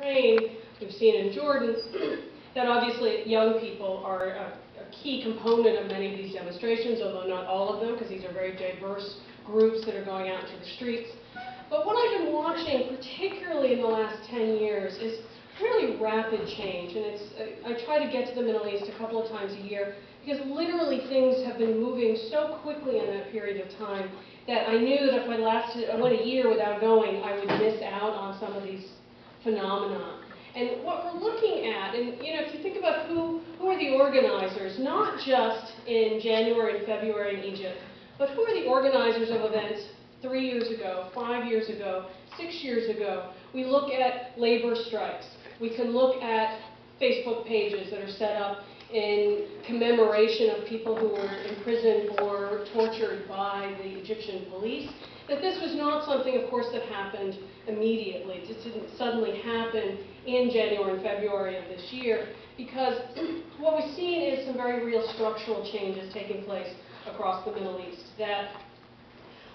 Bahrain, we've seen in Jordan, that obviously young people are a key component of many of these demonstrations, although not all of them, because these are very diverse groups that are going out into the streets. But what I've been watching, particularly in the last 10 years, is really rapid change. And I try to get to the Middle East a couple of times a year, because literally things have been moving so quickly in that period of time that I knew that if I went a year without going, I would miss out on some of these phenomena. And what we're looking at, and if you think about who are the organizers, not just in January and February in Egypt, but who are the organizers of events 3 years ago, 5 years ago, 6 years ago. We look at labor strikes. We can look at Facebook pages that are set up in commemoration of people who were imprisoned or tortured by the Egyptian police. That this was not something, of course, that happened immediately. It didn't suddenly happen in January and February of this year, because what we've seen is some very real structural changes taking place across the Middle East. That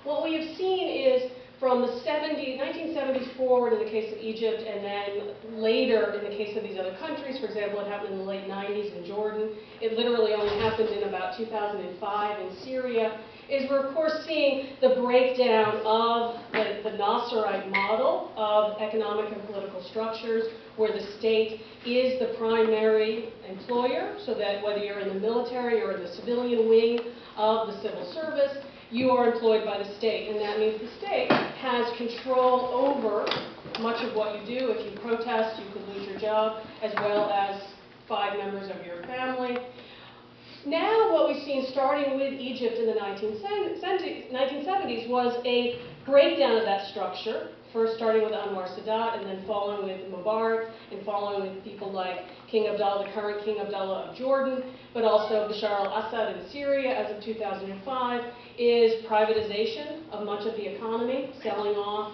what we have seen is from the 1970s forward in the case of Egypt, and then later in the case of these other countries. For example, it happened in the late 90s in Jordan. It literally only happened in about 2005 in Syria. Is we're of course seeing the breakdown of the Nasserite model of economic and political structures, where the state is the primary employer, so that whether you're in the military or in the civilian wing of the civil service, you are employed by the state, and that means the state has control over much of what you do. If you protest, you could lose your job, as well as 5 members of your family. Now what we've seen starting with Egypt in the 1970s was a breakdown of that structure, first starting with Anwar Sadat and then following with Mubarak and following with people like King Abdullah, the current King Abdullah of Jordan, but also Bashar al-Assad in Syria as of 2005, is privatization of much of the economy, selling off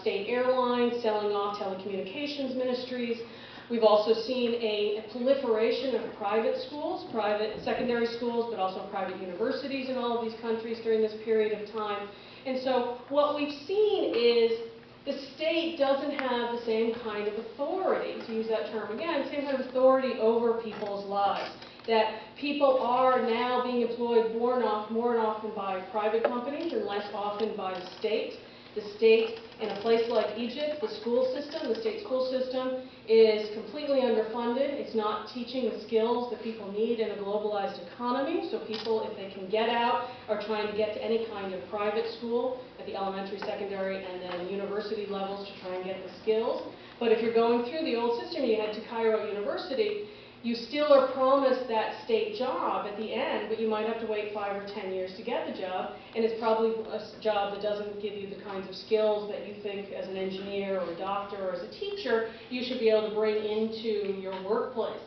state airlines, selling off telecommunications ministries. We've also seen a proliferation of private schools, private secondary schools, but also private universities in all of these countries during this period of time. And so what we've seen is the state doesn't have the same kind of authority, to use that term again, same kind of authority over people's lives. That people are now being employed more often by private companies and less often by the state. The state, in a place like Egypt, the school system, the state school system, is completely underfunded. It's not teaching the skills that people need in a globalized economy. So people, if they can get out, are trying to get to any kind of private school at the elementary, secondary, and then university levels to try and get the skills. But if you're going through the old system, you head to Cairo University, you still are promised that state job at the end, but you might have to wait 5 or 10 years to get the job, and it's probably a job that doesn't give you the kinds of skills that you think as an engineer or a doctor or as a teacher you should be able to bring into your workplace.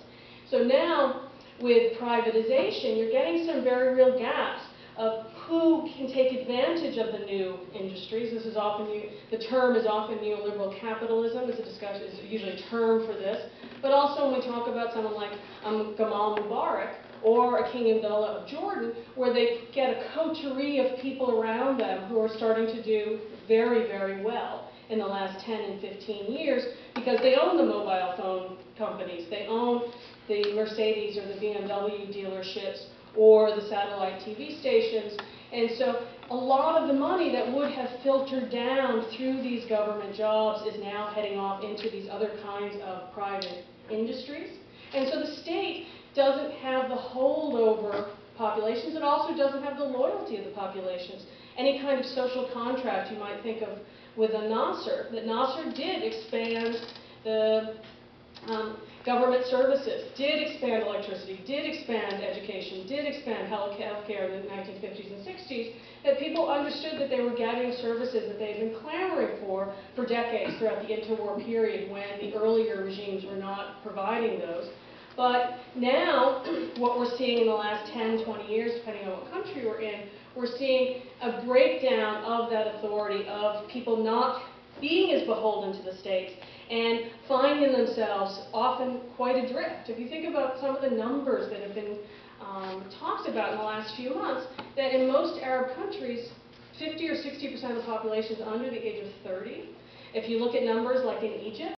So now, with privatization, you're getting some very real gaps of who can take advantage of the new industries. This is often the term is often neoliberal capitalism. It's usually a term for this. But also when we talk about someone like Gamal Mubarak or a King Abdullah of Jordan, where they get a coterie of people around them who are starting to do very, very well in the last 10 and 15 years, because they own the mobile phone companies, they own the Mercedes or the BMW dealerships, or the satellite TV stations. And so a lot of the money that would have filtered down through these government jobs is now heading off into these other kinds of private industries. And so the state doesn't have the hold over populations. It also doesn't have the loyalty of the populations. Any kind of social contract you might think of with a Nasser, that Nasser did expand the government services, did expand electricity, did expand education, did expand health care in the 1950s and 60s, that people understood that they were getting services that they had been clamoring for decades throughout the interwar period when the earlier regimes were not providing those. But now, what we're seeing in the last 10, 20 years, depending on what country we're in, we're seeing a breakdown of that authority, of people not being as beholden to the states and finding themselves often quite adrift. If you think about some of the numbers that have been talked about in the last few months, that in most Arab countries, 50 or 60% of the population is under the age of 30. If you look at numbers like in Egypt,